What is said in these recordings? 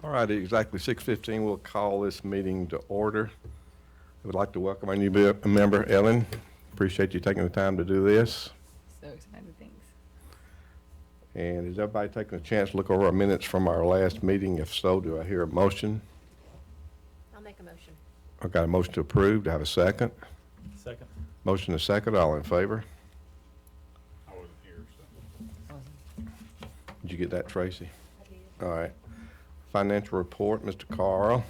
All right, at exactly 6:15, we'll call this meeting to order. I would like to welcome our new member, Ellen. Appreciate you taking the time to do this. So excited, thanks. And is everybody taking a chance to look over our minutes from our last meeting? If so, do I hear a motion? I'll make a motion. I've got a motion to approve. Do I have a second? Second. Motion and a second. All in favor? I wasn't here, so. Did you get that, Tracy? All right. Financial report, Mr. Carl.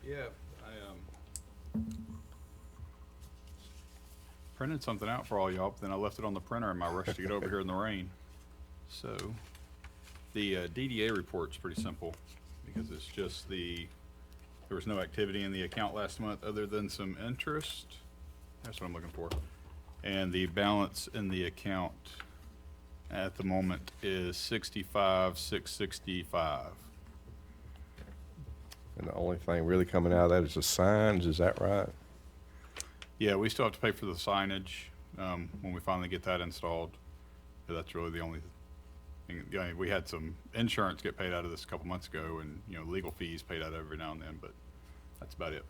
Yeah, I printed something out for all y'all, but then I left it on the printer in my rush to get over here in the rain. So, the DDA report's pretty simple, because it's just there was no activity in the account last month other than some interest. That's what I'm looking for. And the balance in the account at the moment is 65,665. And the only thing really coming out of that is the signs, is that right? Yeah, we still have to pay for the signage when we finally get that installed. But that's really the only thing. Yeah, we had some insurance get paid out of this a couple months ago, and legal fees paid out every now and then. But that's about it.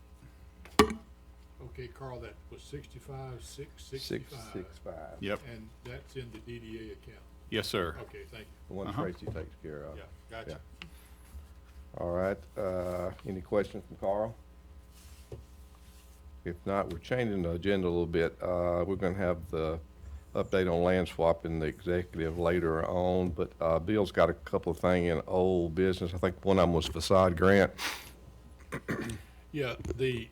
Okay, Carl, that was 65,665. 665. Yep. And that's in the DDA account. Yes, sir. Okay, thank The one Tracy takes care of. you. Yeah, gotcha. All right, any questions from Carl? If not, we're changing the agenda a little bit. We're gonna have the update on land swap in the executive later on, but Bill's got a couple of things in old business. I think one of them was Facade Grant. Yeah, the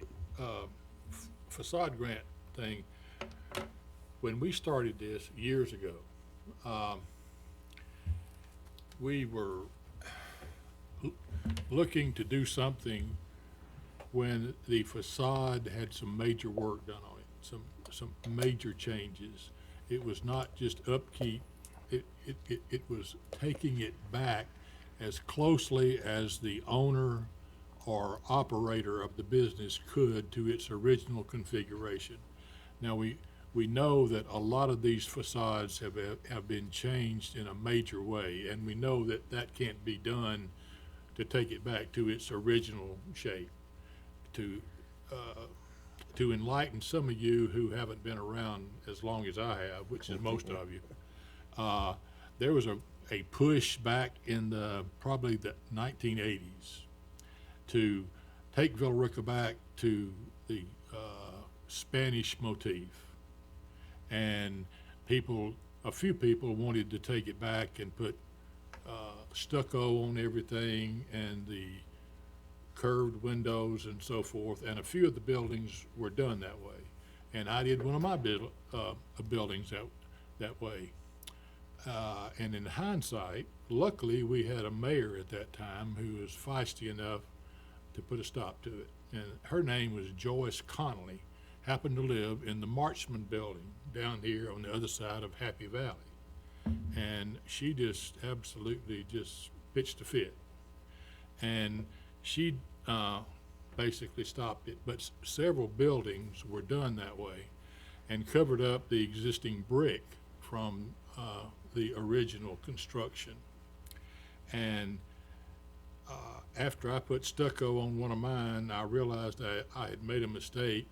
facade grant thing, when we started this years ago, we were looking to do something when the facade had some major work done on it, some major changes. It was not just upkeep, it was taking it back as closely as the owner or operator of the business could to its original configuration. Now, we know that a lot of these facades have been changed in a major way, and we know that that can't be done to take it back to its original shape. To enlighten some of you who haven't been around as long as I have, which is most of you, there was a push back in probably the 1980s to take Villa Rica back to the Spanish motif, and a few people wanted to take it back and put stucco on everything and the curved windows and so forth, and a few of the buildings were done that way. And I did one of my buildings that way. And in hindsight, luckily we had a mayor at that time who was feisty enough to put a stop to it. And her name was Joyce Connolly, happened to live in the Marchman building down here on the other side of Happy Valley. And she just absolutely just pitched a fit. And she basically stopped it, but several buildings were done that way and covered up the existing brick from the original construction. And after I put stucco on one of mine, I realized I had made a mistake,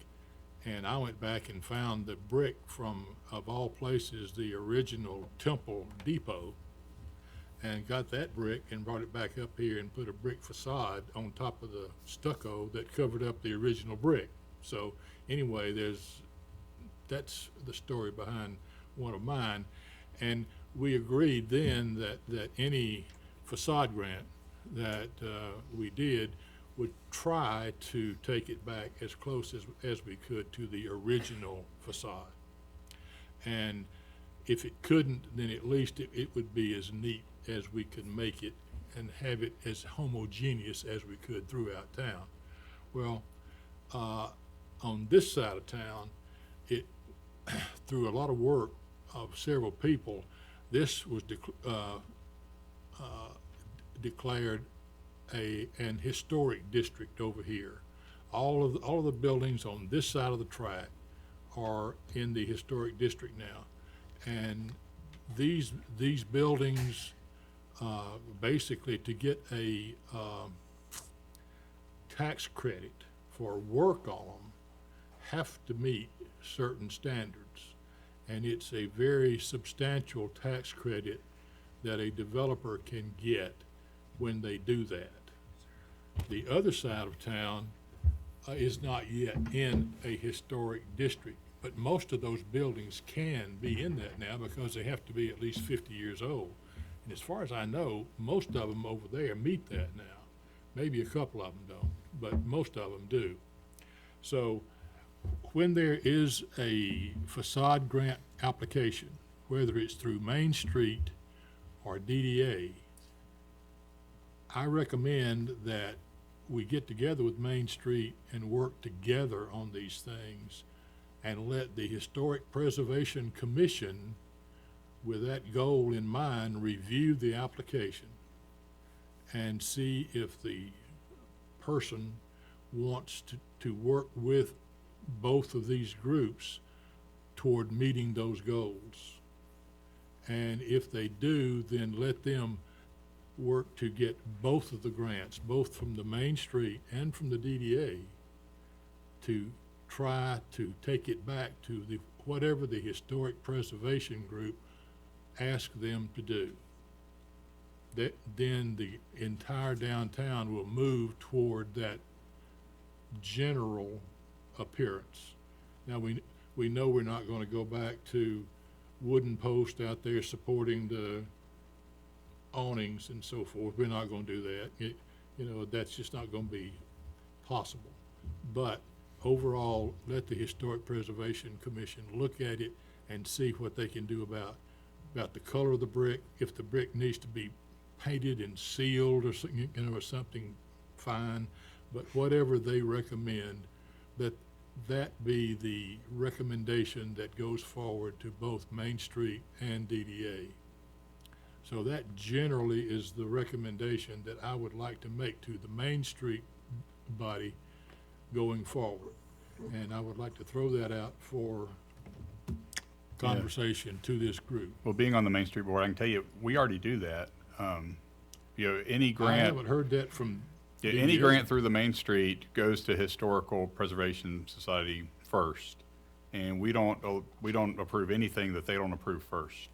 and I went back and found the brick from, of all places, the original Temple Depot, and got that brick and brought it back up here and put a brick facade on top of the stucco that covered up the original brick. So anyway, that's the story behind one of mine. And we agreed then that any facade grant that we did would try to take it back as close as we could to the original facade. And if it couldn't, then at least it would be as neat as we could make it and have it as homogeneous as we could throughout town. Well, on this side of town, it through a lot of work of several people, this was declared an historic district over here. All of the buildings on this side of the track are in the historic district now, and these buildings basically to get a tax credit for work on them have to meet certain standards. And it's a very substantial tax credit that a developer can get when they do that. The other side of town is not yet in a historic district, but most of those buildings can be in that now because they have to be at least 50 years old. And as far as I know, most of them over there meet that now. Maybe a couple of them don't, but most of them do. So when there is a facade grant application, whether it's through Main Street or DDA, I recommend that we get together with Main Street and work together on these things and let the Historic Preservation Commission, with that goal in mind, review the application and see if the person wants to work with both of these groups toward meeting those goals. And if they do, then let them work to get both of the grants, both from the Main Street and from the DDA, to try to take it back to the whatever the Historic Preservation Group asked them to do. That then the entire downtown will move toward that general appearance. Now we know we're not going to go back to wooden posts out there supporting the awnings and so forth. We're not going to do that. That's just not going to be possible. But overall, let the Historic Preservation Commission look at it and see what they can do about the color of the brick. If the brick needs to be painted and sealed or something, or something, fine. But whatever they recommend, that be the recommendation that goes forward to both Main Street and DDA. So that generally is the recommendation that I would like to make to the Main Street body going forward. And I would like to throw that out for conversation to this group. Well, being on the Main Street Board, I can tell you, we already do that. Any I grant, haven't heard that from any DDA. grant through the Main Street goes to Historical Preservation Society first. And we don't approve anything that they don't approve first.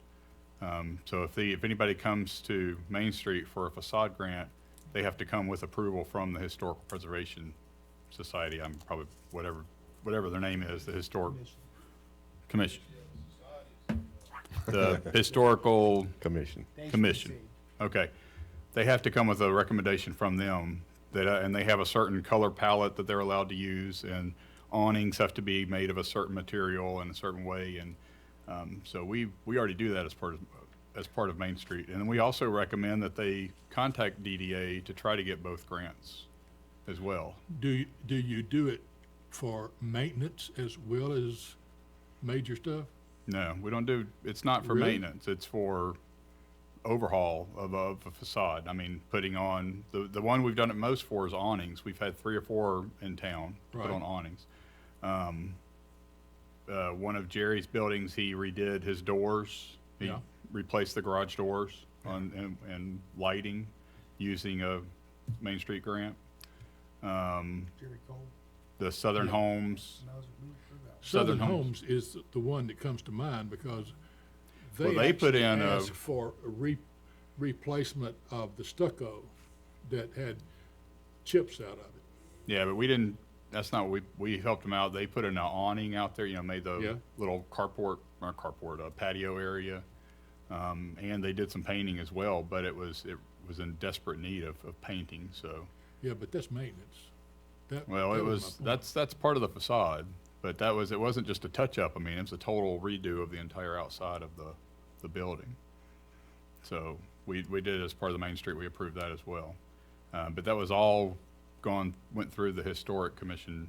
So if anybody comes to Main Street for a facade grant, they have to come with approval from the Historical Preservation Society. I'm probably, whatever their name is, the Historic Commission. The Historical Commission. Commission. Okay. They have to come with a recommendation from them that, and they have a certain color palette that they're allowed to use, and awnings have to be made of a certain material in a certain way. And so we already do that as part of Main Street. And then we also recommend that they contact DDA to try to get both grants as well. Do you do it for maintenance as well as major stuff? No, we don't do, it's not for Really? maintenance, it's for overhaul of a facade. I mean, putting on, the one we've done it most for is awnings. We've had 3 or 4 in town put Right. on awnings. One of Jerry's buildings, he redid his doors. He Yeah. replaced the garage doors and lighting using a Main Street grant. Jerry Cole, The Southern Yeah. Homes, and I was moved for that. Southern Southern Homes is the one that comes to mind because Well, they they put actually in a- asked for a replacement of the stucco that had chips out of it. yeah, but we didn't, that's not what we helped them out. They put in an awning out there, made the Yeah. little patio area. And they did some painting as well, but it was in desperate need of painting, so. Yeah, but that's maintenance. Well, that it my was, point. that's part of the facade, but it wasn't just a touch-up. I mean, it was a total redo of the entire outside of the building. So we did it as part of the Main Street, we approved that as well. But that was all went through the Historic Commission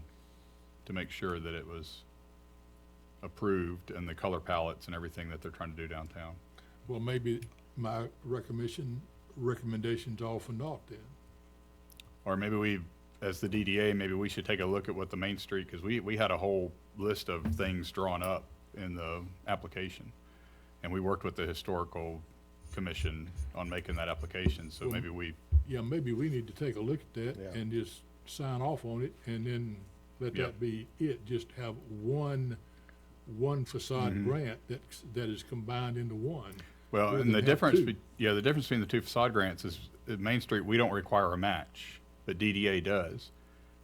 to make sure that it was approved and the color palettes and everything that they're trying to do downtown. Well, maybe my recommendation's all for naught then. Or maybe as the DDA, maybe we should take a look at what the Main Street, because we had a whole list of things drawn up in the application. And we worked with the Historical Commission on making that application, so Well, maybe we, Yeah, maybe we need to take a look at that Yeah. and just sign off on it and then let Yep. that be it. Just have one facade grant that is combined into one. Well, rather and the than have difference, two. the difference between the two facade grants is at Main Street, we don't require a match, but DDA does.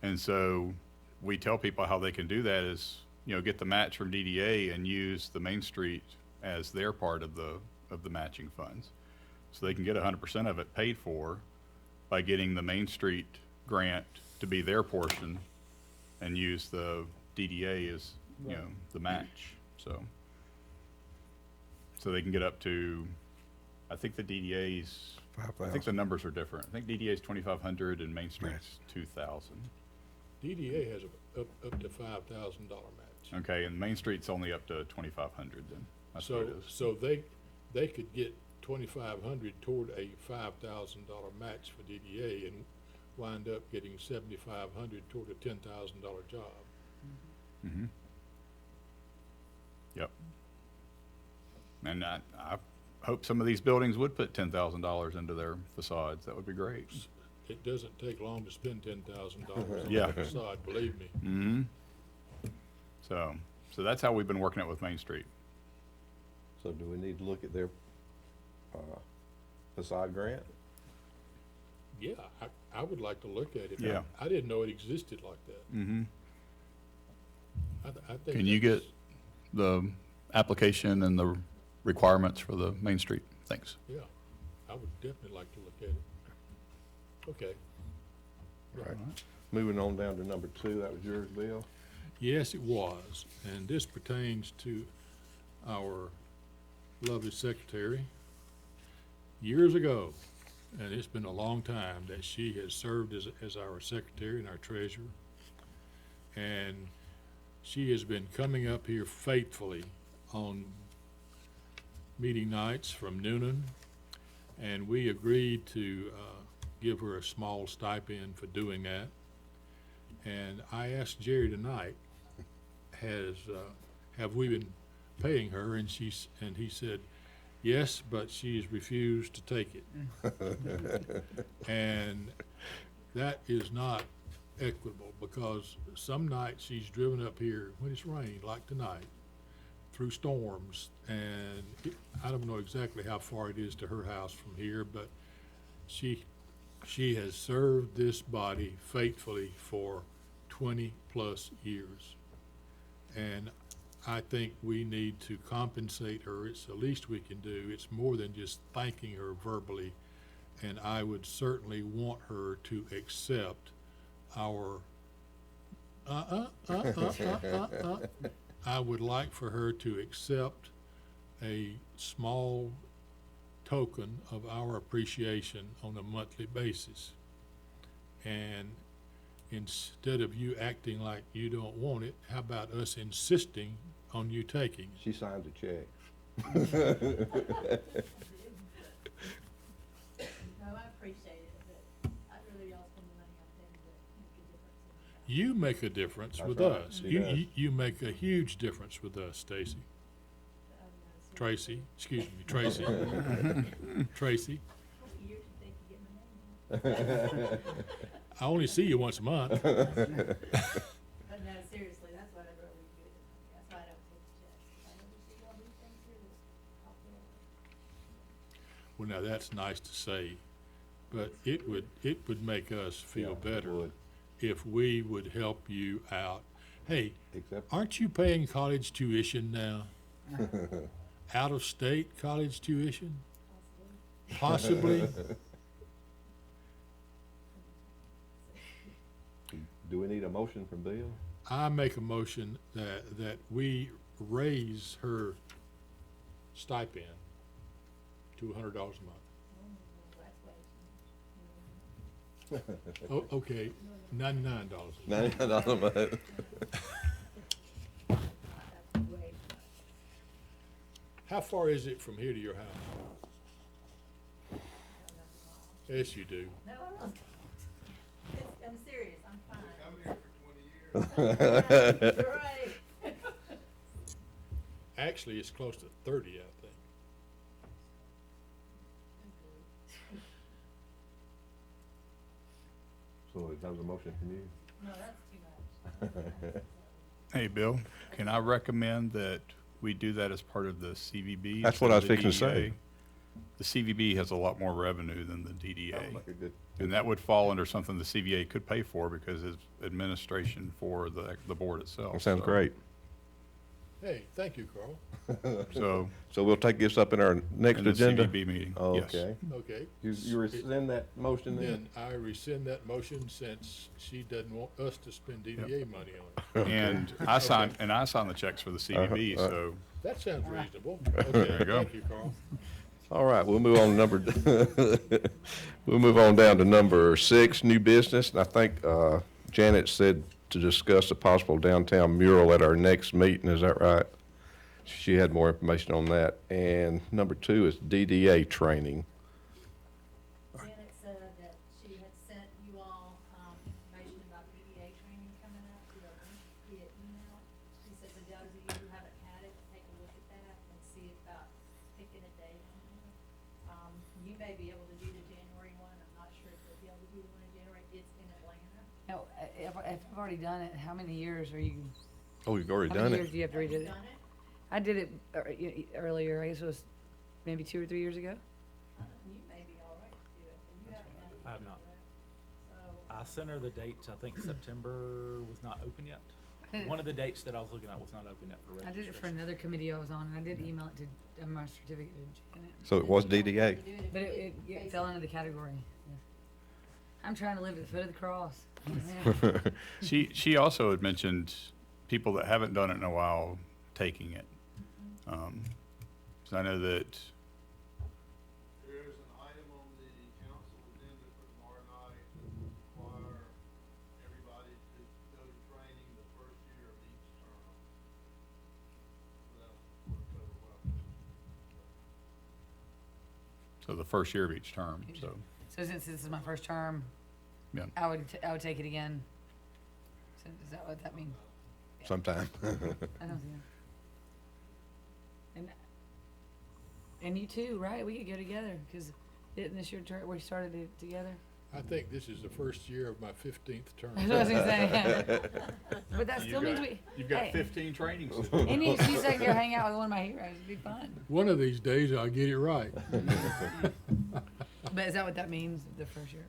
And so we tell people how they can do that is, get the match from DDA and use the Main Street as their part of the matching funds. So they can get 100% of it paid for by getting the Main Street grant to be their portion and use the DDA as, the match, so. So they can get up to, I think the DDA's, I think the 5,000. numbers are different. I think DDA's 2,500 and Main Street's 2,000. DDA has up to $5,000 match. Okay, and Main Street's only up to 2,500 then. That's what it is. So they could get 2,500 toward a $5,000 match for DDA and wind up getting 7,500 toward a $10,000 job. Mm-hmm. Yep. And I hope some of these buildings would put $10,000 into their facades. That would be great. It doesn't take long to spend $10,000 on Yeah. a facade, believe me. Mm-hmm. So that's how we've been working it with Main Street. So do we need to look at their facade grant? Yeah, I would like to look at it. Yeah. I didn't know it existed like that. Mm-hmm. I think Can you that's- get the application and the requirements for the Main Street? Thanks. Yeah, I would definitely like to look at it. Okay. Right. Moving on down to number 2, that was yours, Bill? Yes, it was, and this pertains to our lovely secretary. Years ago, and it's been a long time that she has served as our secretary and our treasurer. And she has been coming up here faithfully on meeting nights from Noonan, and we agreed to give her a small stipend for doing that. And I asked Jerry tonight, have we been paying her? And he said, yes, but she's refused to take it. And that is not equitable, because some nights she's driven up here when it's rained, like tonight, through storms, and I don't know exactly how far it is to her house from here, but she has served this body faithfully for 20-plus years. And I think we need to compensate her. It's the least we can do. It's more than just thanking her verbally. And I would certainly want her to accept our, I would like for her to accept a small token of our appreciation on a monthly basis. And instead of you acting like you don't want it, how about us insisting on you taking it? She signed a check. No, I appreciate it, but I'd rather y'all spend the money on things that make a difference. You make a difference That's with right, us. she You, does. you make a huge difference with us, Stacy. Tracy, excuse me, Tracy. Tracy, How many years did it take to get my name on? I only see you once a month. But no, seriously, that's what I'd rather we do. That's why I don't take the checks. I never see y'all do things here that I'll feel. Well, now, that's nice to say, but it would make us feel Yeah, it better would. if we would help you out. Hey, Except, aren't you paying college tuition now? Out-of-state college tuition? Possibly? do we need a motion from Bill? I make a motion that we raise her stipend to $100 a month. That's way Oh, okay, $99 a month. $99 a month. that's way. How far is it from here to your house? Yes, you do. No, I'm serious, I'm fine. Come here for 20 years. You're right. Actually, it's close to 30, I think. So is that a motion from you? No, that's too much. Hey, Bill, can I recommend that we do that as part of the CVB? That's what I was instead of the fixing to say. DDA? The CVB has a lot more revenue than the Sounds DDA. like a good- And that would fall under something the CVA could pay for because it's administration for the board itself. That sounds So- great. Hey, thank you, Carl. So, So we'll take this up in our next in the agenda? CVB meeting, yes. Okay. Okay. You rescind that motion then? Then I rescind that motion since she doesn't want us to spend DDA money on it. And I signed the checks for the CVB, so That sounds reasonable. There Okay, you go. thank you, Carl. All right, we'll move on to we'll move on down to number 6, new business. And I think Janet said to discuss a possible downtown mural at our next meeting, is that right? She had more information on that. And number 2 is DDA training. Janet said that she had sent you all, information about DDA training coming up via email. She said for those of you who haven't had it, take a look at that and see about picking a date on there. You may be able to do the January one, I'm not sure if you'll be able to do the one in January, it's in Atlanta. No, if I've already done it, how many years are you, Oh, you've already how done many years it? do you have to Have you redo it? done it? I did it earlier, I guess it was maybe 2 or 3 years ago. You may be all right to do it, and you haven't done it. I have not. So, I sent her the dates, I think September was not open yet. One of the dates that I was looking at was not open yet for I registration. did it for another committee I was on, and I did email it to my certificate to Janet. So it was you don't DDA? have to do if But you it basically- fell under the category. Yeah. I'm trying to live at the foot of the cross. She also had mentioned people that haven't done it in a while taking it. So I know that, There's an item on the council agenda for tomorrow night that will require everybody to go to training the first year of each term. So that would cover well. so the first year of each term, so, So since this is my first term, yeah. I would take it again. So is that what that means? Sometime. I don't see it. And you too, right? We could go together, because didn't this year we started it together? I think this is the first year of my 15th term. That's what I was gonna say. But that still means You've got hey, 15 trainings. any excuse I can go hang out with one of my heroes would be fun. One of these days I'll get it right. But is that what that means, the first year,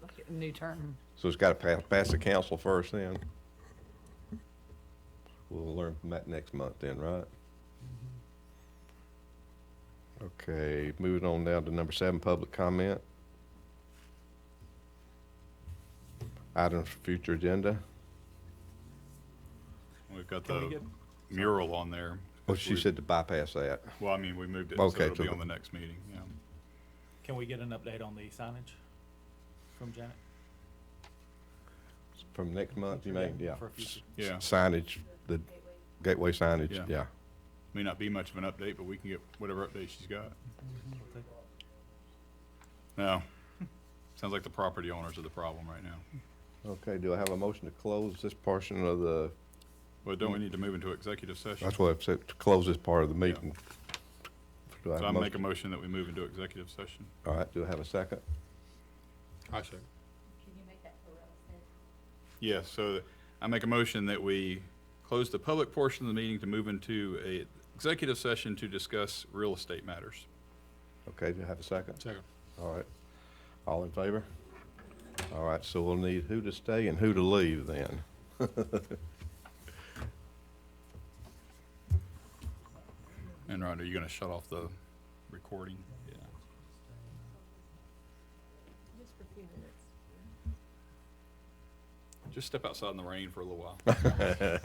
like a new term? So it's got to pass the council first then? We'll learn from that next month then, right? Okay, moving on down to number 7, public comment. Items for future agenda. We've got Can we the get, mural on there. Well, she said to bypass that. Well, I mean, we moved it, so Okay, it'll so be the- on the next meeting, yeah. can we get an update on the signage from Janet? From next month, you mean? Yeah. For future. Yeah. Signage, the gateway signage, Yeah. yeah. May not be much of an update, but we can get whatever update she's got. No. Sounds like the property owners are the problem right now. Okay, do I have a motion to close this portion of the, Well, don't we need to move into executive session? that's what I've said, to close this part of the meeting. Do I have So a I make a motion? motion that we move into executive session. All right, do I have a second? I say. Can you make that for us then? Yes, so I make a motion that we close the public portion of the meeting to move into a executive session to discuss real estate matters. Okay, do I have a second? Second. All right. All in favor? All right, so we'll need who to stay and who to leave then. And Rhonda, are you gonna shut off the recording? Yeah. Just for a few minutes. Just step outside in the rain for a little while.